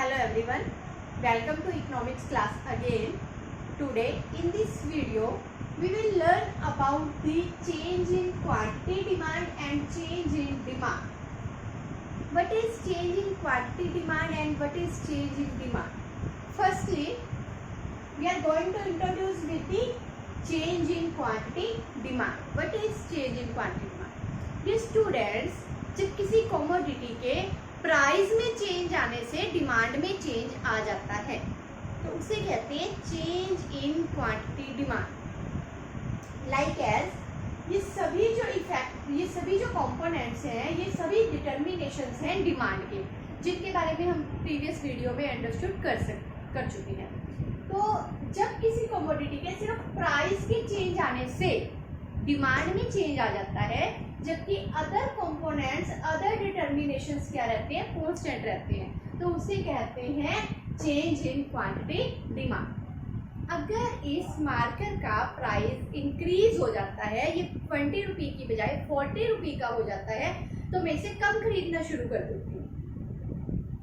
Hello everyone, welcome to economics class again. Today in this video we will learn about the change in quantity demand and change in demand. What is change in quantity demand and what is change in demand? Firstly, we are going to introduce with the change in quantity demand. What is change in quantity demand? Dear students, जब किसी commodity के price में change आने से demand में change आ जाता है तो उसे कहते हैं change in quantity demand. Like as ये सभी जो कंपोनेंट्स हैं ये सभी डिटर्मिनेशंस हैं डिमांड के, जिनके बारे में हम प्रीवियस वीडियो में अंडरस्टूड कर चुके हैं। तो जब किसी कमोडिटी के सिर्फ प्राइस के चेंज आने से डिमांड में चेंज आ जाता है, जबकि अदर कंपोनेंट्स अदर डिटर्मिनेशंस क्या रहते हैं, कांस्टेंट रहते हैं, तो उसे कहते हैं चेंज इन क्वांटिटी डिमांड। अगर इस मार्कर का प्राइस इंक्रीज हो जाता है, ये 20 रुपये की बजाय 40 रुपये का हो जाता है, तो मैं इसे कम खरीदना शुरू कर देती हूँ,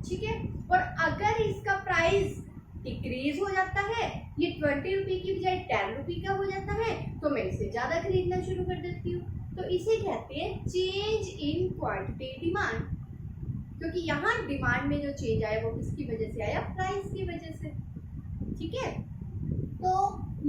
ठीक है। और अगर इसका प्राइस डिक्रीज हो जाता है, ये 20 रुपये की बजाय 10 रुपये का हो जाता है, तो मैं इसे ज़्यादा खरीदना शुरू कर देती हूँ। तो इसे कहते हैं चेंज इन क्वांटिटी डिमांड, क्योंकि यहाँ डिमांड में जो चेंज आया वो किसकी वजह से आया, प्राइस की वजह से, ठीक है। तो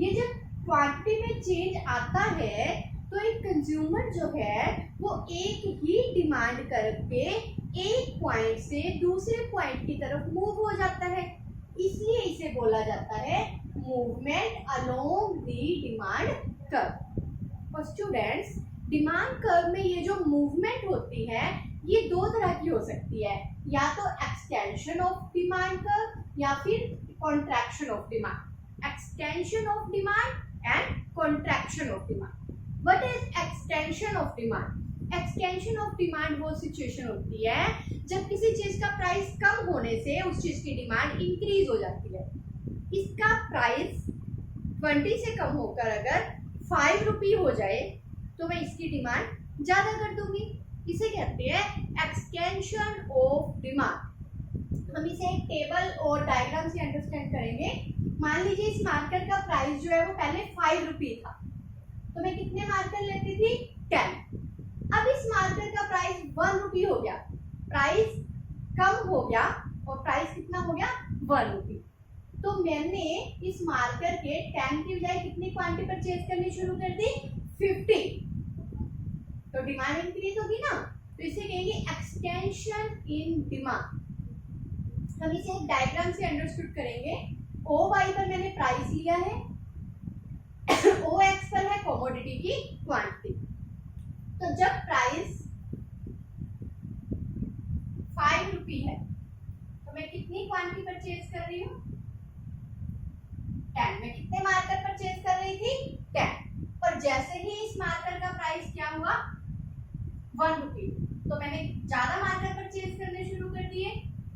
ये जब क्वांटिटी में चेंज आता है तो एक कंज्यूमर जो है वो एक ही डिमांड करके एक पॉइंट से दूसरे पॉइंट की तरफ मूव हो जाता है, इसलिए इसे बोला जाता है movement along the demand curve. और स्टूडेंट्स, डिमांड कर्व में ये जो मूवमेंट होती है ये दो तरह की हो सकती है, या तो एक्सटेंशन ऑफ डिमांड कर्व या फिर contraction of demand. Extension of demand and contraction of demand. What is extension of demand? Extension of demand वो सिचुएशन होती है जब किसी चीज का प्राइस कम होने से उस चीज की डिमांड इंक्रीज हो जाती है। इसका प्राइस 20 से कम होकर अगर 5 रुपये हो जाए तो मैं इसकी डिमांड ज्यादा कर दूंगी, इसे कहते हैं एक्सटेंशन ऑफ डिमांड। हम इसे एक टेबल और डायग्राम से अंडरस्टैंड करेंगे। मान लीजिए इस मार्कर का प्राइस जो है वो पहले 5 रुपये था, तो मैं कितने मार्कर लेती थी, 10। अब इस मार्कर का प्राइस 1 रुपये हो गया, प्राइस कम हो गया और प्राइस कितना हो गया, 1 रुपये। तो मैंने इस मार्कर के 10 की बजाय कितनी क्वांटिटी परचेज करनी शुरू कर दी, 50। तो डिमांड इंक्रीज होगी ना, तो इसे कहेंगे एक्सटेंशन इन डिमांड। हम इसे एक डायग्राम से अंडरस्टूड करेंगे। ओ वाई पर मैंने प्राइस लिया है, ओ एक्स पर है कमोडिटी की क्वांटिटी। तो जब प्राइस 5 रुपये है तो मैं कितनी क्वांटिटी परचेज कर रही हूँ, 10। मैं कितने मार्कर परचेज कर रही थी, 10। और जैसे ही इस मार्कर का प्राइस क्या हुआ, 1 रुपये, तो मैंने ज्यादा मार्कर परचेज करने शुरू कर दिए।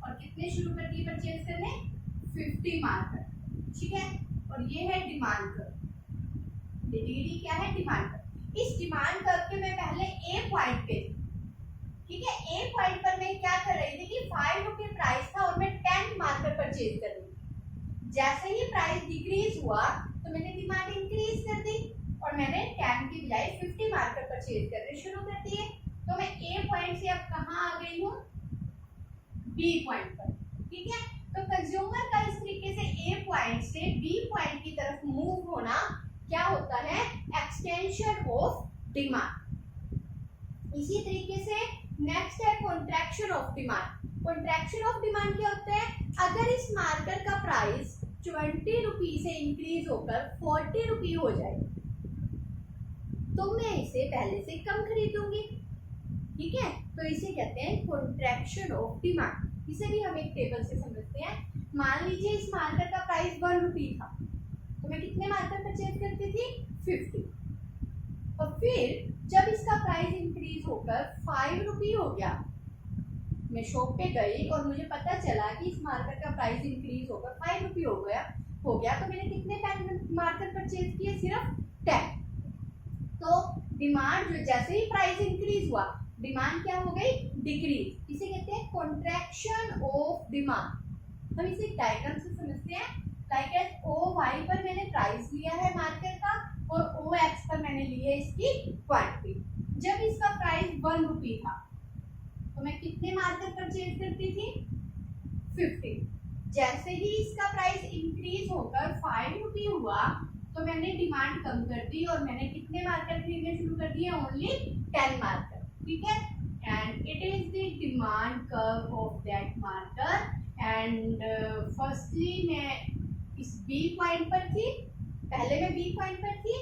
और कितने शुरू कर दिए परचेज करने, 50 मार्कर, ठीक है। और ये है डिमांड कर्व। डी क्या है, डिमांड कर्व। इस डिमांड कर्व के मैं पहले ए पॉइंट पे थी, ठीक है। ए पॉइंट पर मैं क्या कर रही थी कि 5 रुपये प्राइस था और मैं 10 मार्कर परचेज कर रही थी। जैसे ही प्राइस डिक्रीज हुआ तो मैंने डिमांड इंक्रीज कर दी और मैंने 10 की बजाय 50 मार्कर परचेज करने शुरू कर दिए। तो मैं ए पॉइंट से अब कहाँ आ गई हूँ, बी पॉइंट पर, ठीक है। तो कंज्यूमर का इस तरीके से ए पॉइंट से बी पॉइंट की तरफ मूव होना क्या होता है, एक्सटेंशन ऑफ डिमांड। इसी तरीके से नेक्स्ट है contraction of demand. Contraction of demand क्या होता है, अगर इस मार्कर का प्राइस 20 रुपये से इंक्रीज होकर 40 रुपये हो जाए तो मैं इसे पहले से कम खरीदूंगी, ठीक है। तो इसे कहते हैं कॉन्ट्रैक्शन ऑफ डिमांड। इसे भी हम एक टेबल से समझते हैं। मान लीजिए इस मार्कर का प्राइस 1 रुपये था, तो मैं कितने मार्कर परचेज करती थी, 50। और फिर जब इसका प्राइस इंक्रीज होकर 5 रुपये हो गया, मैं शॉप पे गई और मुझे पता चला कि इस मार्कर का प्राइस इंक्रीज होकर 5 रुपये हो गया, तो मैंने कितने पेन मार्कर परचेज किए, सिर्फ 10। तो डिमांड जो जैसे ही प्राइस इंक्रीज हुआ डिमांड क्या हो गई, डिक्रीज। इसे कहते हैं कॉन्ट्रैक्शन ऑफ डिमांड। हम इसे डायग्राम से समझते हैं। लाइक एज ओ वाई पर मैंने प्राइस लिया है मार्केट का और ओ एक्स पर मैंने लिया है इसकी क्वांटिटी। जब इसका प्राइस 1 रुपी था तो मैं कितने मार्कर परचेज करती थी? 50। जैसे ही इसका प्राइस इंक्रीज होकर 5 रुपी हुआ तो मैंने डिमांड कम कर दी और मैंने कितने मार्कर खरीदने शुरू कर दिए? Only 10 marker. ठीक है, and it is the demand curve of that marker. And firstly मैं इस बी पॉइंट पर थी, पहले मैं बी पॉइंट पर थी,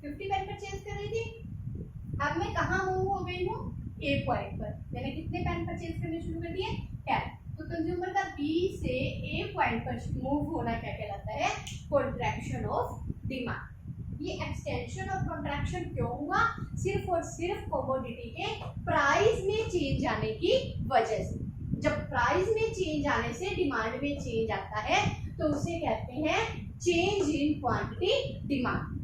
50 पेन परचेज कर रही थी। अब मैं कहाँ मूव हो गई हूँ? ए पॉइंट पर। मैंने कितने पेन परचेज करने शुरू कर दिए? 10। तो कंज्यूमर का बी से ए पॉइंट पर मूव होना क्या कहलाता है? Contraction of demand. ये एक्सटेंशन और कॉन्ट्रैक्शन क्यों हुआ? सिर्फ और सिर्फ कमोडिटी के प्राइस में चेंज आने की वजह से। जब प्राइस में चेंज आने से डिमांड में चेंज आता है तो उसे कहते हैं चेंज इन क्वांटिटी डिमांड।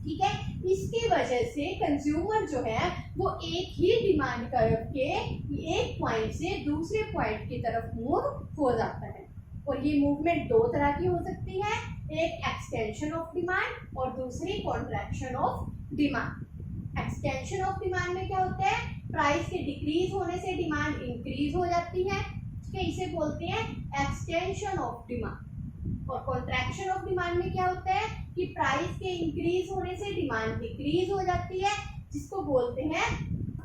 ठीक है, इसकी वजह से कंज्यूमर जो है वो एक ही डिमांड कर्व के एक पॉइंट से दूसरे पॉइंट की तरफ मूव हो जाता है। और ये मूवमेंट दो तरह की हो सकती है, एक एक्सटेंशन ऑफ डिमांड और दूसरी contraction of demand. Extension of demand में क्या होता है? प्राइस के डिक्रीज होने से डिमांड इंक्रीज हो जाती है, ठीक है, इसे बोलते हैं एक्सटेंशन ऑफ डिमांड। और कॉन्ट्रैक्शन ऑफ डिमांड में क्या होता है कि प्राइस के इंक्रीज होने से डिमांड डिक्रीज हो जाती है, जिसको बोलते हैं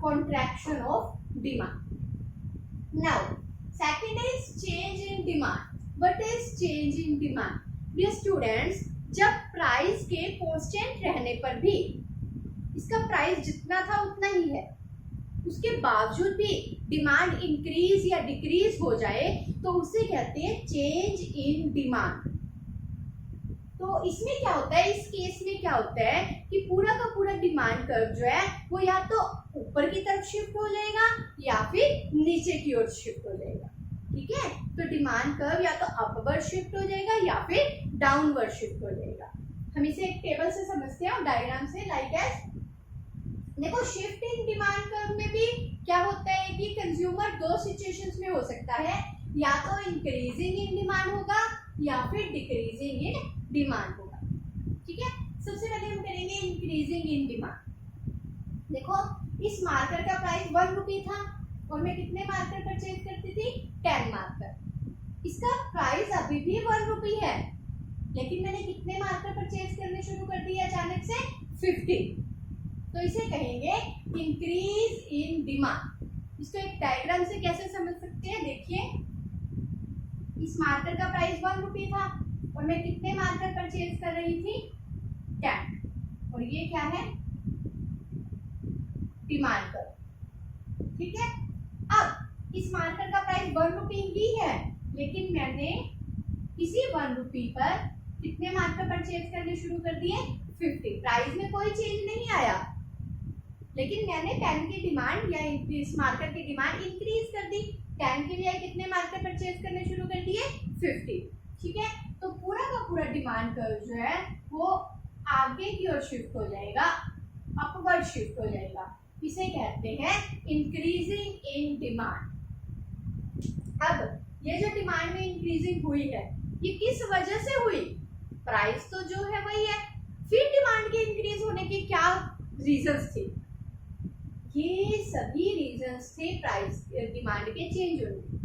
contraction of demand. Now second is change in demand. What is change in demand? Dear students, जब प्राइस के कांस्टेंट रहने पर भी इसका प्राइस जितना था उतना ही है, उसके बावजूद भी डिमांड इंक्रीज या डिक्रीज हो जाए तो उसे कहते हैं चेंज इन डिमांड। तो इसमें क्या होता है, इस केस में क्या होता है कि पूरा का पूरा डिमांड कर्व जो है वो या तो ऊपर की तरफ शिफ्ट हो जाएगा या फिर नीचे की ओर शिफ्ट हो जाएगा। ठीक है, तो डिमांड कर्व या तो अपवर्ड शिफ्ट हो जाएगा या फिर डाउनवर्ड शिफ्ट हो जाएगा। हम इसे एक टेबल से समझते हैं और डायग्राम से। लाइक एज देखो, शिफ्ट इन डिमांड कर्व में भी क्या होता है कि कंज्यूमर दो सिचुएशंस में हो सकता है, या तो इंक्रीजिंग इन डिमांड होगा या फिर डिक्रीजिंग इन डिमांड होगा। ठीक है, सबसे पहले हम करेंगे इंक्रीजिंग इन डिमांड। देखो, इस मार्कर का प्राइस 1 रुपी था और मैं कितने मार्कर परचेज करती थी? 10 मार्कर। इसका प्राइस अभी भी 1 रुपी है, लेकिन मैंने कितने मार्कर परचेज करने शुरू कर दिए अचानक से? 50। तो इसे कहेंगे इंक्रीज इन डिमांड। इसको एक डायग्राम से कैसे समझ सकते हैं? देखिए, इस मार्कर का प्राइस 1 रुपी था और मैं कितने मार्कर परचेज कर रही थी? 10। और ये क्या है? Demand curve. ठीक है, अब इस मार्कर का प्राइस 1 रुपी ही है, लेकिन मैंने इसी 1 रुपी पर कितने मार्कर परचेज करने शुरू कर दिए? 50। प्राइस में कोई चेंज नहीं आया, लेकिन मैंने 10 की डिमांड या इस मार्कर की डिमांड इंक्रीज कर दी। 10 के लिए कितने मार्कर परचेज करने शुरू कर दिए? 50। ठीक है, तो पूरा का पूरा डिमांड कर्व जो है वो आगे की ओर शिफ्ट हो जाएगा, अपवर्ड शिफ्ट हो जाएगा। इसे कहते हैं इंक्रीजिंग इन डिमांड। अब ये जो डिमांड में इंक्रीजिंग हुई है, ये किस वजह से हुई? प्राइस तो जो है वही है, फिर डिमांड के इंक्रीज होने के क्या रीजंस थे? ये सभी रीजंस थे प्राइस डिमांड के चेंज होने के।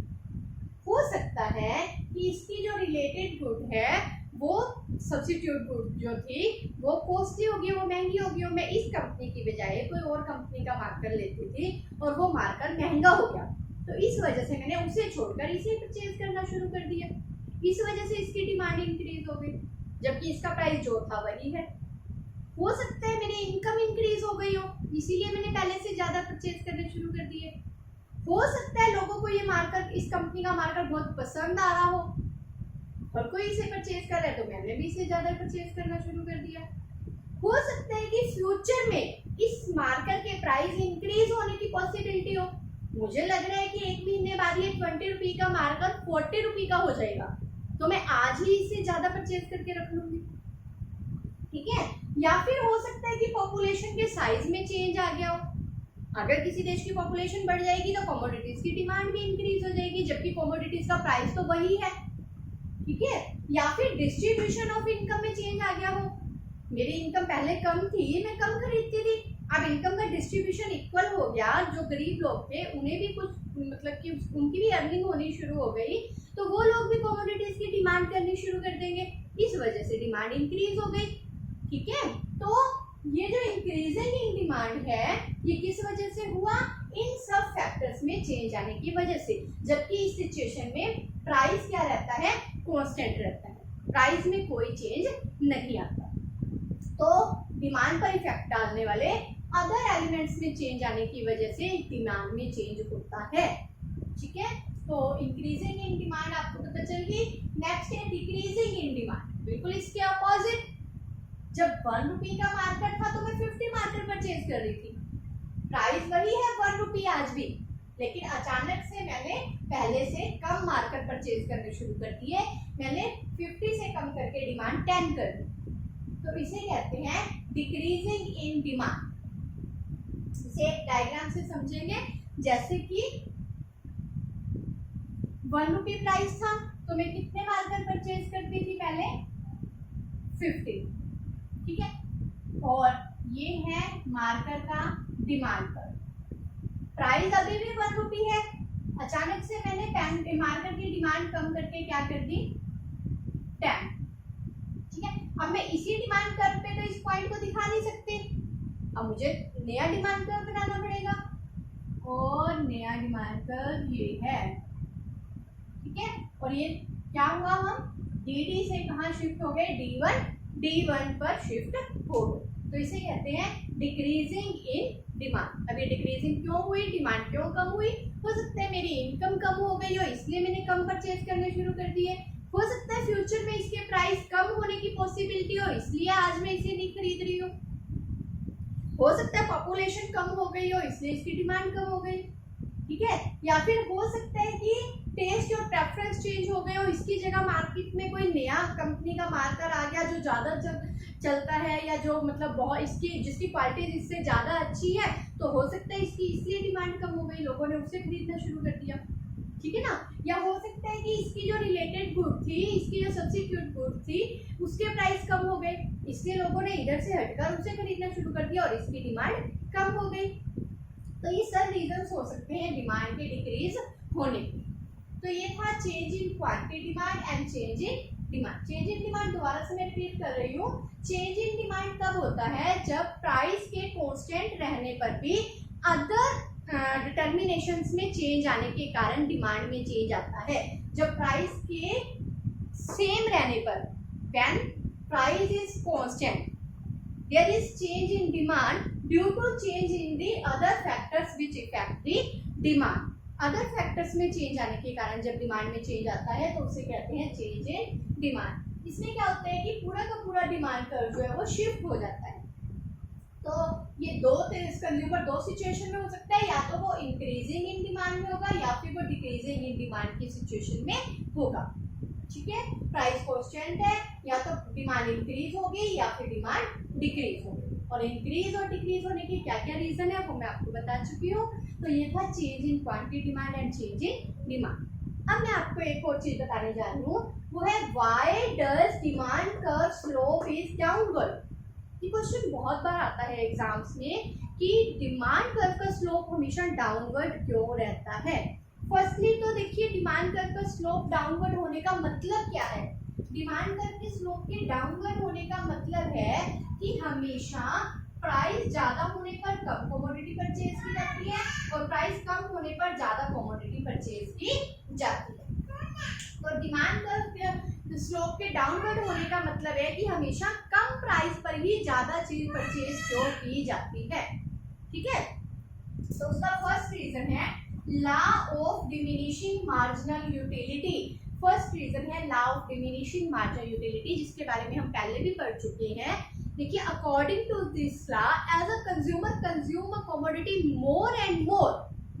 हो सकता है कि इसकी जो रिलेटेड गुड है वो सब्स्टिट्यूट गुड जो थी वो कॉस्टली होगी, वो महंगी होगी, और मैं इस कंपनी की बजाय कोई और कंपनी का मार्कर लेती थी और वो मार्कर महंगा हो गया, तो इस वजह से मैंने उसे छोड़कर इसे परचेज करना शुरू कर दिया। इस वजह से इसकी डिमांड इंक्रीज हो गई, जबकि इसका प्राइस जो था वही है। हो सकता है मेरी इनकम इंक्रीज हो गई हो, इसीलिए मैंने पहले से ज्यादा परचेज करने शुरू कर दिए। हो सकता है लोगों को ये मार्कर, इस कंपनी का मार्कर बहुत पसंद आ रहा हो और कोई इसे परचेज कर रहा है तो मैंने भी इसे ज्यादा परचेज करना शुरू कर दिया। हो सकता है कि फ्यूचर में इस मार्कर के प्राइस इंक्रीज होने की पॉसिबिलिटी हो। मुझे लग रहा है कि एक महीने बाद ये 20 रुपी का मार्कर 40 रुपी का हो जाएगा, तो मैं आज ही इसे ज्यादा परचेज करके रख लूंगी। ठीक है, या फिर हो सकता है कि पॉपुलेशन के साइज में चेंज आ गया हो। अगर किसी देश की पॉपुलेशन बढ़ जाएगी तो कमोडिटीज की डिमांड भी इंक्रीज हो जाएगी, जबकि कमोडिटीज का प्राइस तो वही है, ठीक है। या फिर डिस्ट्रीब्यूशन ऑफ इनकम में चेंज आ गया हो, मेरी इनकम पहले कम थी, मैं कम खरीदती थी, अब इनकम का डिस्ट्रीब्यूशन इक्वल हो गया, जो गरीब लोग थे उन्हें भी कुछ मतलब कि उनकी भी अर्निंग होनी शुरू हो गई, तो वो लोग भी कमोडिटीज की डिमांड करनी शुरू कर देंगे, इस वजह से डिमांड इंक्रीज हो गई, ठीक है। तो ये जो इंक्रीजिंग इन डिमांड है ये किस वजह से हुआ, इन सब फैक्टर्स में चेंज आने की वजह से, जबकि इस सिचुएशन में प्राइस क्या रहता है, कांस्टेंट रहता है, प्राइस में कोई चेंज नहीं आता। तो डिमांड पर इफेक्ट डालने वाले अदर एलिमेंट्स में चेंज आने की वजह से डिमांड में चेंज होता है, ठीक है। तो इंक्रीजिंग इन डिमांड आपको पता चल गई। नेक्स्ट है डिक्रीजिंग इन डिमांड, बिल्कुल इसके अपोजिट। जब 1 रुपये का मार्केट था तो मैं 50 मार्केट परचेज कर रही थी, प्राइस वही है 1 रुपये आज भी, लेकिन अचानक से मैंने पहले से कम मार्केट परचेज करने शुरू कर दिए, मैंने 50 से कम करके डिमांड 10 कर दी, तो इसे कहते हैं डिक्रीजिंग इन डिमांड। इसे एक डायग्राम से समझेंगे, जैसे कि 1 रुपये प्राइस था तो मैं कितने मार्कर परचेज करती थी पहले, 50, ठीक है। और ये है मार्कर का डिमांड पर, प्राइस अभी भी 1 रुपये है, अचानक से मैंने मार्कर की डिमांड कम करके क्या कर दी, 10, ठीक है। अब मैं इसी डिमांड कर्व पे तो इस पॉइंट को दिखा नहीं सकती, अब मुझे नया डिमांड कर्व बनाना पड़ेगा, और नया डिमांड कर्व ये है, ठीक है। और ये क्या हुआ, हम डी से कहाँ शिफ्ट हो गए, D1 पर शिफ्ट हो गए, तो इसे कहते हैं डिक्रीजिंग इन डिमांड। अब ये डिक्रीजिंग क्यों हुई, डिमांड क्यों कम हुई, हो सकता है मेरी इनकम कम हो गई हो इसलिए मैंने कम परचेज करने शुरू कर दिए, हो सकता है फ्यूचर में इसके प्राइस कम होने की पॉसिबिलिटी हो इसलिए आज मैं इसे नहीं खरीद रही हूँ, हो सकता है पॉपुलेशन कम हो गई हो इसलिए इसकी डिमांड कम हो गई, ठीक है। या फिर हो सकता है कि टेस्ट और प्रेफरेंस चेंज हो गए हो, इसकी जगह मार्केट में कोई नया कंपनी का मार्कर आ गया जो ज़्यादा चलता है, या जो मतलब बहुत जिसकी क्वालिटी इससे ज़्यादा अच्छी है, तो हो सकता है इसकी इसलिए डिमांड कम हो गई, लोगों ने उसे खरीदना शुरू कर दिया, ठीक है ना। या हो सकता है कि इसकी जो रिलेटेड गुड थी, इसकी जो सब्स्टिट्यूट गुड थी, उसके प्राइस कम हो गए, इसलिए लोगों ने इधर से हटकर उसे खरीदना शुरू कर दिया और इसकी डिमांड कम हो गई। तो ये सब रीजंस हो सकते हैं डिमांड के डिक्रीज होने के। तो ये था change in quantity demand and change in demand. Change in demand दोबारा से मैं रिपीट कर रही हूँ, चेंज इन डिमांड तब होता है जब प्राइस के कांस्टेंट रहने पर भी अदर डिटर्मिनेशंस में चेंज आने के कारण डिमांड में चेंज आता है। जब प्राइस के सेम रहने पर, when price is constant, there is change in demand due to change in the other factors which affect the demand. Other factors में चेंज आने के कारण जब डिमांड में चेंज आता है तो उसे कहते हैं चेंज इन डिमांड। इसमें क्या होता है कि पूरा का पूरा डिमांड कर्व जो है वो शिफ्ट हो जाता है। तो ये कंज्यूमर दो सिचुएशन में हो सकता है, या तो वो इंक्रीजिंग इन डिमांड में होगा या फिर वो डिक्रीजिंग इन डिमांड की सिचुएशन में होगा, ठीक है। प्राइस कांस्टेंट है, या तो डिमांड इंक्रीज होगी या फिर डिमांड डिक्रीज होगी। और इंक्रीज और डिक्रीज होने के क्या क्या रीजन है वो मैं आपको बता चुकी हूँ। तो ये था change in quantity demand and change in demand. अब मैं आपको एक और चीज बताने जा रही हूँ, वो है why does demand curve slope is downward. ये क्वेश्चन बहुत बार आता है एग्जाम्स में कि डिमांड कर्व का स्लोप हमेशा डाउनवर्ड क्यों रहता है। फर्स्टली तो देखिए डिमांड कर्व का स्लोप डाउनवर्ड होने का मतलब क्या है। डिमांड कर्व के स्लोप के डाउनवर्ड होने का मतलब है कि हमेशा प्राइस ज्यादा होने पर कम कमोडिटी परचेज की जाती है और प्राइस कम होने पर ज्यादा कमोडिटी परचेज की जाती है। तो डिमांड कर्व स्लोप के डाउनवर्ड होने का मतलब है कि हमेशा कम प्राइस पर ही ज्यादा चीज परचेज जो की जाती है, ठीक है। तो उसका फर्स्ट रीजन है law of diminishing marginal utility. First reason है law of diminishing marginal utility, जिसके बारे में हम पहले भी पढ़ चुके हैं। देखिए according to this law, as a consumer consume a commodity more and more,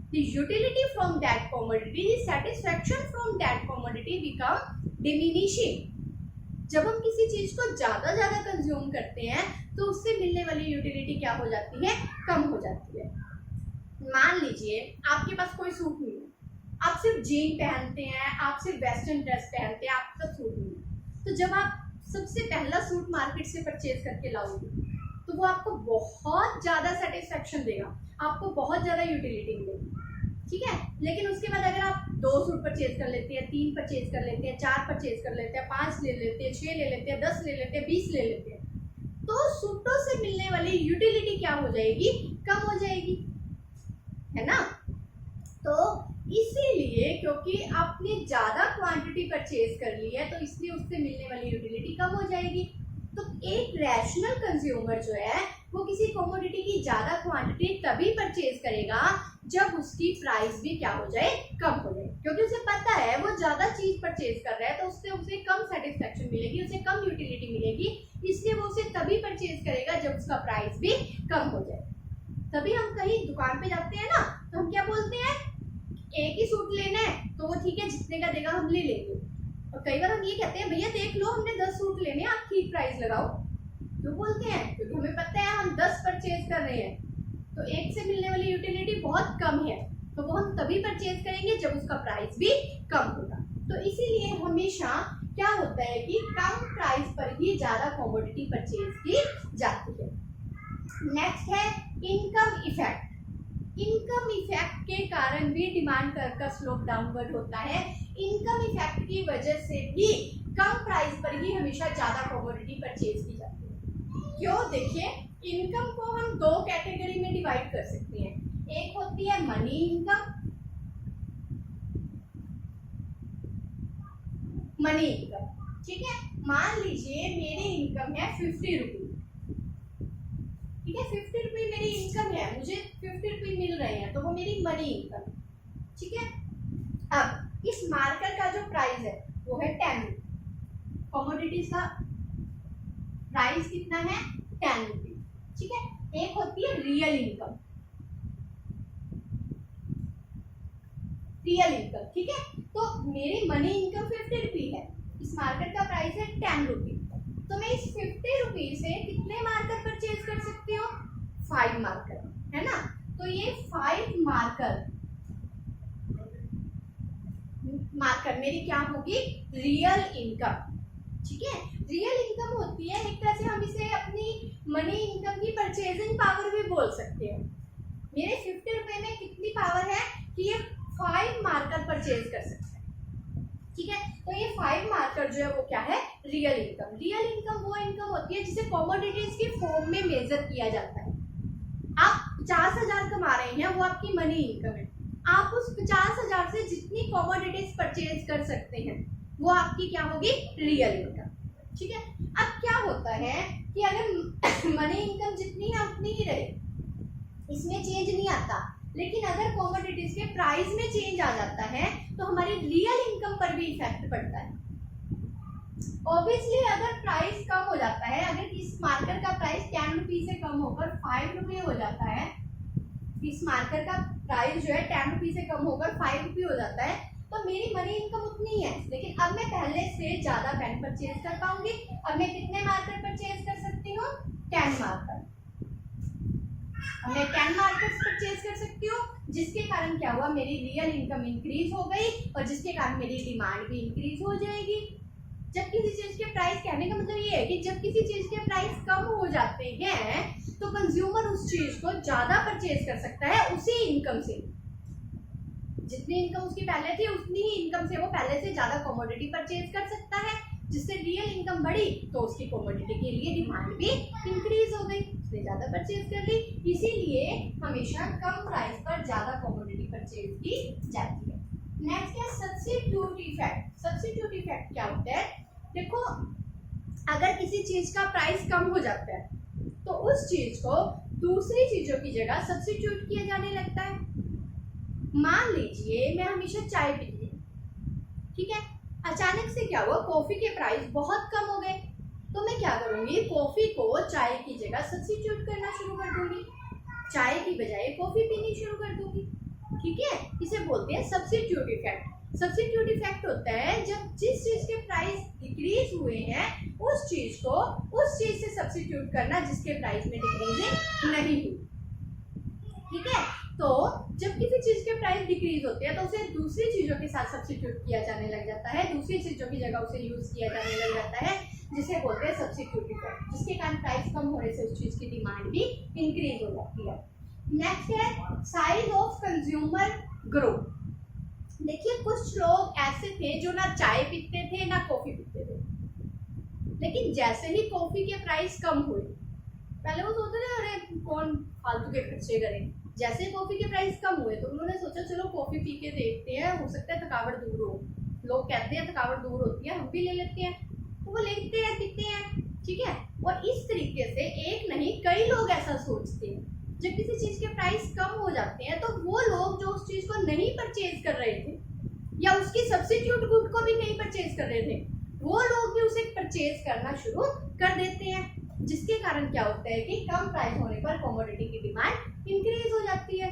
the utility from that commodity, the satisfaction from that commodity become diminishing. जब हम किसी चीज को ज्यादा कंज्यूम करते हैं तो उससे मिलने वाली यूटिलिटी क्या हो जाती है, कम हो जाती है। लीजिए आपके पास कोई सूट नहीं है, आप सिर्फ जीन पहनते हैं, आप सिर्फ वेस्टर्न ड्रेस पहनते हैं, आपके पास सूट नहीं है। तो जब आप सबसे पहला सूट मार्केट से परचेज करके लाओगे तो वो आपको बहुत ज़्यादा सेटिस्फेक्शन देगा, आपको बहुत ज़्यादा यूटिलिटी मिलेगी, ठीक है। लेकिन उसके बाद अगर आप 2 सूट परचेज कर लेते हैं, 3 परचेज कर लेते हैं, 4 परचेज कर लेते हैं, 5 ले लेते हैं, 6 ले लेते हैं, 10 ले लेते हैं, 20 ले लेते हैं, तो सूटों से मिलने वाली यूटिलिटी क्या हो जाएगी, कम हो जाएगी, है ना। तो इसीलिए क्योंकि आपने ज़्यादा क्वांटिटी परचेज कर ली है तो इसलिए उससे मिलने वाली यूटिलिटी कम हो जाएगी। तो एक रैशनल कंज्यूमर जो है वो किसी कमोडिटी की ज़्यादा क्वांटिटी तभी परचेज करेगा जब उसकी प्राइस भी क्या हो जाए, कम हो जाए, क्योंकि उसे पता है वो ज़्यादा चीज़ परचेज कर रहा है तो उससे उसे कम सेटिस्फेक्शन मिलेगी, उसे कम यूटिलिटी मिलेगी, इसलिए वो उसे तभी परचेज करेगा जब उसका प्राइस भी कम हो जाए। तभी हम कहीं दुकान पे जाते हैं ना तो हम क्या बोलते हैं, एक ही सूट लेना है तो वो ठीक है जितने का देगा हम ले लेंगे, और कई बार हम ये कहते हैं भैया देख लो हमने 10 सूट लेने हैं, आप ठीक प्राइस लगाओ। क्यों बोलते हैं, क्योंकि हमें पता है हम 10 परचेज कर रहे हैं तो एक से मिलने वाली यूटिलिटी बहुत कम है, तो वो हम तभी परचेज करेंगे जब उसका प्राइस भी कम होगा। तो इसीलिए हमेशा क्या होता है कि कम प्राइस पर ही ज़्यादा कमोडिटी परचेज की जाती है। नेक्स्ट है इनकम इफेक्ट। इनकम इफेक्ट के कारण भी डिमांड कर्व का स्लोप डाउनवर्ड होता है। इनकम इफेक्ट की वजह से भी कम प्राइस पर ही हमेशा ज़्यादा कमोडिटी परचेज की जाती है। क्यों, देखिए इनकम को हम 2 कैटेगरी में डिवाइड कर सकते हैं, एक होती है मनी इनकम, मनी इनकम, ठीक है। मान लीजिए मेरी इनकम है 50 रुपीज, ठीक है, 50 रुपये मेरी इनकम है, मुझे 50 रुपये मिल रहे हैं तो वो मेरी मनी इनकम, ठीक है। अब इस मार्कर का जो प्राइस है वो है 10 रुपये, कमोडिटीज का प्राइस कितना है 10 रुपये, ठीक है। एक होती है रियल इनकम, रियल इनकम, ठीक है। तो मेरी मनी इनकम 50 रुपये है, इस मार्कर का प्राइस है 10 रुपये, तो मैं इस 50 रुपये से कितने मार्कर परचेज कर सकती हूँ, 5 मार्कर, है ना। तो ये 5 मार्कर मेरी क्या होगी, रियल इनकम, ठीक है। रियल इनकम होती है एक तरह से हम इसे अपनी मनी इनकम की परचेजिंग पावर भी बोल सकते हैं। मेरे 50 रुपये में कितनी पावर है कि ये 5 मार्कर परचेज कर सकते हैं, ठीक है। तो ये 5 मार्कर जो है वो क्या है, रियल इनकम। रियल इनकम वो इनकम होती है जिसे कमोडिटीज की फॉर्म में मेजर किया जाता है। आप 50,000 कमा रहे हैं वो आपकी मनी इनकम है, आप उस 50,000 से जितनी कमोडिटीज परचेज कर सकते हैं वो आपकी क्या होगी, रियल इनकम, ठीक है। अब क्या होता है कि अगर मनी इनकम जितनी है उतनी ही रहे, इसमें चेंज नहीं आता, लेकिन अगर कमोडिटीज के प्राइस में चेंज आ जाता है तो हमारी रियल इनकम पर भी इफेक्ट पड़ता है। ऑब्वियसली अगर प्राइस कम हो जाता है, अगर इस मार्कर का प्राइस 10 रुपये से कम होकर 5 रुपये हो जाता है, इस मार्कर का प्राइस जो है 10 रुपये से कम होकर 5 रुपये हो जाता है, तो मेरी मनी इनकम उतनी है, लेकिन अब मैं पहले से ज़्यादा पेन परचेज कर पाऊंगी। अब मैं कितने मार्कर परचेज कर सकती हूँ, 10 मार्कर, मैं 10 मार्कर्स परचेज कर सकती हूँ, जिसके कारण क्या हुआ, मेरी रियल इनकम इंक्रीज हो गई और जिसके कारण मेरी डिमांड भी इंक्रीज हो जाएगी। जब किसी चीज के प्राइस, कहने का मतलब ये है कि जब किसी चीज के प्राइस कम हो जाते हैं तो कंज्यूमर उस चीज को ज्यादा परचेज कर सकता है उसी इनकम से, जितनी इनकम उसकी पहले थी उतनी ही इनकम से वो पहले से ज्यादा कमोडिटी परचेज कर सकता है, जिससे रियल इनकम बढ़ी तो उसकी कमोडिटी के लिए डिमांड भी इंक्रीज हो गई, उसने ज्यादा परचेज कर ली। इसीलिए हमेशा कम प्राइस पर ज्यादा कमोडिटी परचेज की जाती है। नेक्स्ट है सब्स्टिट्यूट इफेक्ट। सब्स्टिट्यूट इफेक्ट क्या होता है, देखो अगर किसी चीज का प्राइस कम हो जाता है तो उस चीज को दूसरी चीजों की जगह सब्स्टिट्यूट किया जाने लगता है। मान लीजिए मैं हमेशा चाय पीती हूँ, ठीक है, अचानक से क्या हुआ, कॉफी के प्राइस बहुत कम हो गए, तो मैं क्या करूँगी, कॉफी को चाय की जगह सब्स्टिट्यूट करना शुरू कर दूंगी, चाय की बजाय कॉफी पीनी शुरू कर दूंगी, ठीक है। इसे बोलते हैं सब्स्टिट्यूट इफेक्ट। सब्स्टिट्यूट इफेक्ट होता है जब जिस चीज के प्राइस डिक्रीज हुए हैं उस चीज को उस चीज से सब्स्टिट्यूट करना जिसके प्राइस में डिक्रीजिंग नहीं हुई, ठीक है। तो जब किसी चीज के प्राइस डिक्रीज होते हैं तो उसे दूसरी चीजों के साथ सब्स्टिट्यूट किया जाने लग जाता है, दूसरी चीजों की जगह उसे यूज किया जाने लग जाता है, जिसे बोलते हैं सब्स्टिट्यूट इफेक्ट, जिसके कारण प्राइस कम होने से उस चीज की डिमांड भी इंक्रीज हो जाती है। नेक्स्ट है साइज ऑफ कंज्यूमर ग्रो। देखिए कुछ लोग ऐसे थे जो ना चाय पीते थे ना कॉफी पीते थे, लेकिन जैसे ही कॉफी के प्राइस कम हुए, पहले वो सोचते थे अरे कौन फालतू के खर्चे करें, जैसे ही कॉफी के प्राइस कम हुए तो उन्होंने सोचा चलो कॉफी पी के देखते हैं, हो सकता है थकावट दूर हो, लोग कहते हैं थकावट दूर होती है, हम भी ले लेते हैं, तो वो लेते हैं पीते हैं, ठीक है। और इस तरीके से एक नहीं कई लोग ऐसा सोचते हैं, जब किसी चीज के प्राइस कम हो जाते हैं तो वो लोग जो उस चीज को नहीं परचेज कर रहे थे या उसकी सब्स्टिट्यूट गुड को भी नहीं परचेज कर रहे थे, वो लोग भी उसे परचेज करना शुरू कर देते हैं, जिसके कारण क्या होता है कि कम प्राइस होने पर कमोडिटी की डिमांड इंक्रीज हो जाती है।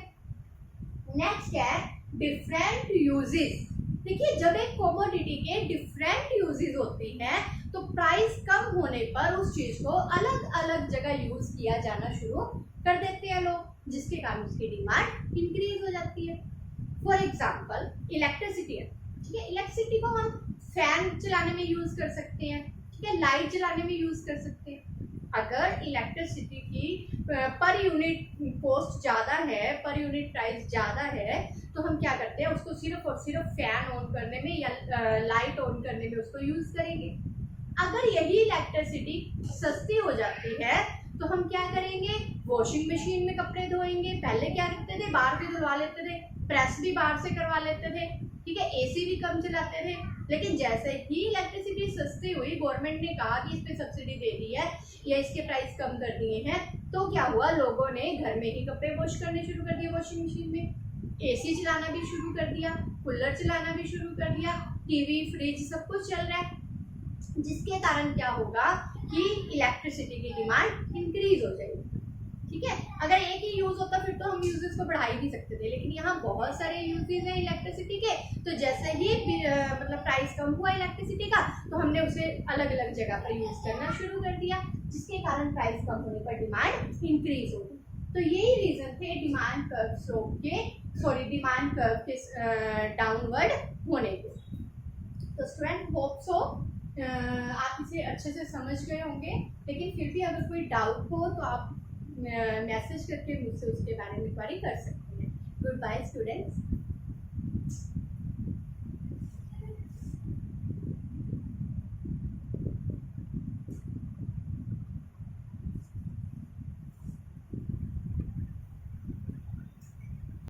नेक्स्ट है डिफरेंट यूजेस। देखिए जब एक कमोडिटी के डिफरेंट यूजेस होते हैं तो प्राइस कम होने पर उस चीज को अलग अलग जगह यूज किया जाना शुरू कर देते हैं लोग, जिसके कारण उसकी डिमांड इंक्रीज हो जाती है। फॉर एग्जाम्पल इलेक्ट्रिसिटी है, ठीक है, इलेक्ट्रिसिटी को हम फैन चलाने में यूज कर सकते हैं, ठीक है, लाइट जलाने में यूज कर सकते हैं। अगर इलेक्ट्रिसिटी की पर यूनिट कॉस्ट ज़्यादा है, पर यूनिट प्राइस ज़्यादा है, तो हम क्या करते हैं उसको सिर्फ और सिर्फ फैन ऑन करने में या लाइट ऑन करने में उसको यूज करेंगे। अगर यही इलेक्ट्रिसिटी सस्ती हो जाती है तो हम क्या करेंगे, वॉशिंग मशीन में कपड़े धोएंगे। पहले क्या करते थे, बाहर से धुलवा लेते थे, प्रेस भी बाहर से करवा लेते थे, ठीक है, एसी भी कम चलाते थे। लेकिन जैसे ही इलेक्ट्रिसिटी सस्ती हुई, गवर्नमेंट ने कहा कि इस पे सब्सिडी दे दी है या इसके प्राइस कम कर दिए हैं, तो क्या हुआ, लोगों ने घर में ही कपड़े वॉश करने शुरू कर दिए वॉशिंग मशीन में, एसी चलाना भी शुरू कर दिया, कूलर चलाना भी शुरू कर दिया, टीवी फ्रिज सब कुछ चल रहा है, जिसके कारण क्या होगा कि इलेक्ट्रिसिटी की डिमांड इंक्रीज हो जाएगी, ठीक है। अगर एक ही यूज होता फिर तो हम यूजेस को बढ़ा ही नहीं सकते थे, लेकिन यहाँ बहुत सारे यूजेस हैं इलेक्ट्रिसिटी के, तो जैसे ही मतलब प्राइस कम हुआ इलेक्ट्रिसिटी का तो हमने उसे अलग अलग जगह पर यूज करना शुरू कर दिया, जिसके कारण प्राइस कम होने पर डिमांड इंक्रीज होगी। तो यही रीजन थे डिमांड कर्व स्लोप के, डिमांड कर्व के डाउनवर्ड होने के। तो स्टूडेंट होप सो आप इसे अच्छे से समझ गए होंगे, लेकिन फिर भी अगर कोई डाउट हो तो आप मैसेज करके मुझसे उसके बारे में क्वेरी कर सकते हैं। Goodbye students.